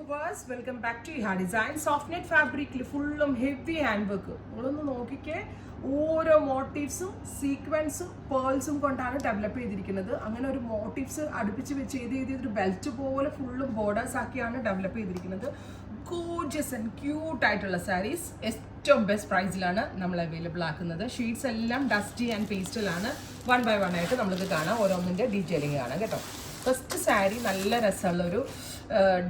Viewers, welcome back to Iha design. Soft net ഫാബ്രിക്കിൽ ഫുള്ളും heavy hand work. നിങ്ങളൊന്ന് നോക്കിക്കേ, ഓരോ മോട്ടീവ്സും സീക്വൻസും പേൾസും കൊണ്ടാണ് ഡെവലപ്പ് ചെയ്തിരിക്കുന്നത്. അങ്ങനെ ഒരു മോട്ടീവ്സ് അടുപ്പിച്ച് വെച്ച് ഒരു ബെൽറ്റ് പോലെ ഫുള്ളും ബോർഡേഴ്സ് ആക്കിയാണ് ഡെവലപ്പ് ചെയ്തിരിക്കുന്നത്. ഗോർജിയസ് ആൻഡ് ക്യൂട്ട് ആയിട്ടുള്ള സാരീസ് ഏറ്റവും ബെസ്റ്റ് പ്രൈസിലാണ് നമ്മൾ അവൈലബിൾ ആക്കുന്നത്. ഷീറ്റ്സ് എല്ലാം ഡസ്റ്റി ആൻഡ് പേസ്റ്റലാണ്. 1 by 1 ആയിട്ട് നമ്മൾക്ക് കാണാം. ഓരോന്നിൻ്റെ ഡീറ്റെയിലിംഗ് കാണാം കേട്ടോ. ഫസ്റ്റ് സാരി നല്ല രസമുള്ള ഒരു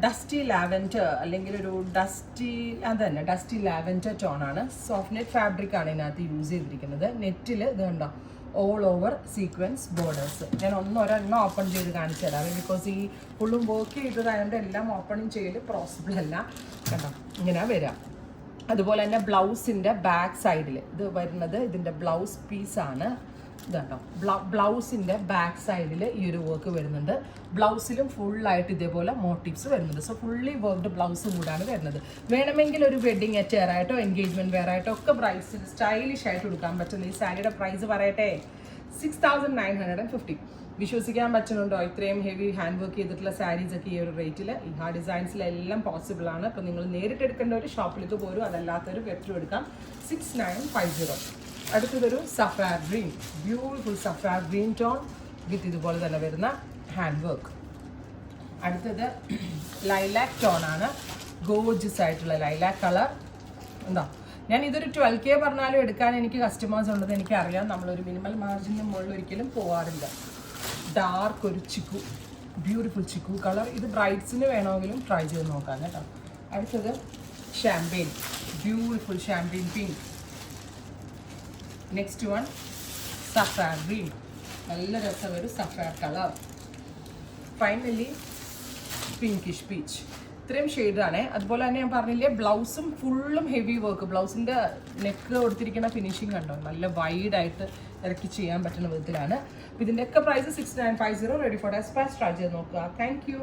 ഡസ്റ്റി ലാവൻഡർ അല്ലെങ്കിൽ ഒരു ഡസ്റ്റി ലാവൻഡർ ടോണാണ്. സോഫ്റ്റ് നെറ്റ് ഫാബ്രിക് ആണ് ഇതിനകത്ത് യൂസ് ചെയ്തിരിക്കുന്നത്. നെറ്റിൽ ഇത് കണ്ടോ, ഓൾ ഓവർ സീക്വൻസ് ബോർഡേഴ്സ്. ഞാൻ ഒരെണ്ണം ഓപ്പൺ ചെയ്ത് കാണിച്ചു തരാം, ബിക്കോസ് ഈ ഫുള്ളും വർക്ക് ചെയ്തതായതുകൊണ്ട് എല്ലാം ഓപ്പണിങ് ചെയ്യൽ പോസിബിൾ അല്ല. കണ്ടോ, ഇങ്ങനെ വരാം. അതുപോലെ തന്നെ ബ്ലൗസിൻ്റെ ബാക്ക് സൈഡിൽ ഇത് വരുന്നത് ഇതിൻ്റെ ബ്ലൗസ് പീസാണ്. ഇതാട്ടോ ബ്ലൗസിൻ്റെ ബാക്ക് സൈഡിൽ ഈ ഒരു വർക്ക് വരുന്നുണ്ട്. ബ്ലൗസിലും ഫുള്ളായിട്ട് ഇതേപോലെ മോട്ടീവ്സ് വരുന്നുണ്ട്. സോ ഫുള്ളി വർക്ക്ഡ് ബ്ലൗസ് കൂടാണ് വരുന്നത്. വേണമെങ്കിൽ ഒരു വെഡിങ് അറ്റയർ ആയിട്ടോ എൻഗേജ്മെൻറ്റ് വെയർ ആയിട്ടോ ഒക്കെ പ്രൈസിൽ സ്റ്റൈലിഷ് ആയിട്ട് കൊടുക്കാൻ പറ്റുന്ന ഈ സാരിയുടെ പ്രൈസ് പറയട്ടെ, 6950. വിശ്വസിക്കാൻ പറ്റുന്നുണ്ടോ? ഇത്രയും ഹെവി ഹാൻഡ് വർക്ക് ചെയ്തിട്ടുള്ള സാരീസ് ഒക്കെ ഈ ഒരു റേറ്റിൽ ഇഹാ ഡിസൈൻസിലെല്ലാം പോസിബിൾ ആണ്. അപ്പോൾ നിങ്ങൾ നേരിട്ട് എടുക്കേണ്ട ഒരു ഷോപ്പിലേക്ക് പോരും, അതല്ലാത്തൊരു വെബ്സൈറ്റ് എടുക്കാം. 6950. അടുത്തതൊരു sapphire green, beautiful sapphire green tone with ഇതുപോലെ തന്നെ വരുന്ന ഹാൻഡ് വർക്ക്. അടുത്തത് ലൈലാക്ക് ടോൺ ആണ്. ഗോർജിയസ് ആയിട്ടുള്ള ലൈലാക്ക് കളർ. എന്താ, ഞാൻ ഇതൊരു 12K പറഞ്ഞാലും എടുക്കാൻ എനിക്ക് കസ്റ്റമേഴ്സ് ഉണ്ടെന്ന് എനിക്കറിയാം. നമ്മളൊരു മിനിമൽ മാർജിന് മുകളിൽ ഒരിക്കലും പോകാറില്ല. ഡാർക്ക് ഒരു ചിക്കു, ബ്യൂട്ടിഫുൾ ചിക്കു കളർ. ഇത് ബ്രൈഡ്സിന് വേണമെങ്കിലും ട്രൈ ചെയ്ത് നോക്കാം കേട്ടോ. അടുത്തത് champagne, beautiful champagne pink. Next one sapphire green, നല്ല രസം ഒരു sapphire colour. Finally pinkish peach. ഇത്രയും ഷെയ്ഡാണ്. അതുപോലെ തന്നെ ഞാൻ പറഞ്ഞില്ലേ, ബ്ലൗസും ഫുള്ളും ഹെവി വർക്ക്. ബ്ലൗസിൻ്റെ നെക്ക് കൊടുത്തിരിക്കുന്ന ഫിനിഷിങ് കണ്ടോ, നല്ല വൈഡായിട്ട് ഇറക്കി ചെയ്യാൻ പറ്റുന്ന വിധത്തിലാണ്. ഇതിൻ്റെയൊക്കെ price 6950. Ready for dispatch. Try ചെയ്ത് നോക്കുക. Thank U.